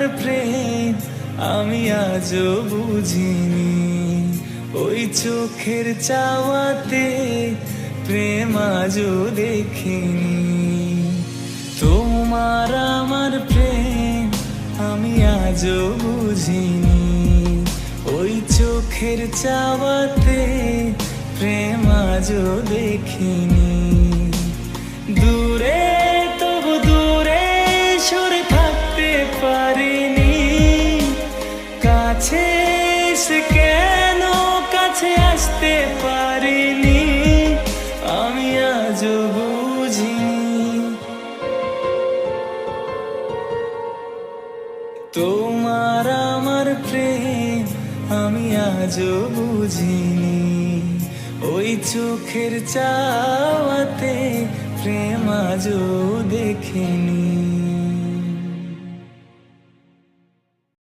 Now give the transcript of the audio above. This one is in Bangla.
আমার প্রেম আমি আজও বুঝিনি। ওই চোখের চাওয়াতে প্রেম আজও দেখিনি। তোমার আমার প্রেম আমি আজও বুঝিনি। ওই চোখের চাওয়াতে প্রেম আজও দেখিনি। দূরে তবু দূরে সরে থাকতে পারিনি। কাছে এসে কেন কাছে আসতে পারিনি, আমি আজও বুঝিনি। তোমার আমার প্রেম আমি আজও বুঝিনি। ওই চোখের চাওয়াতে প্রেম আজও দেখিনি।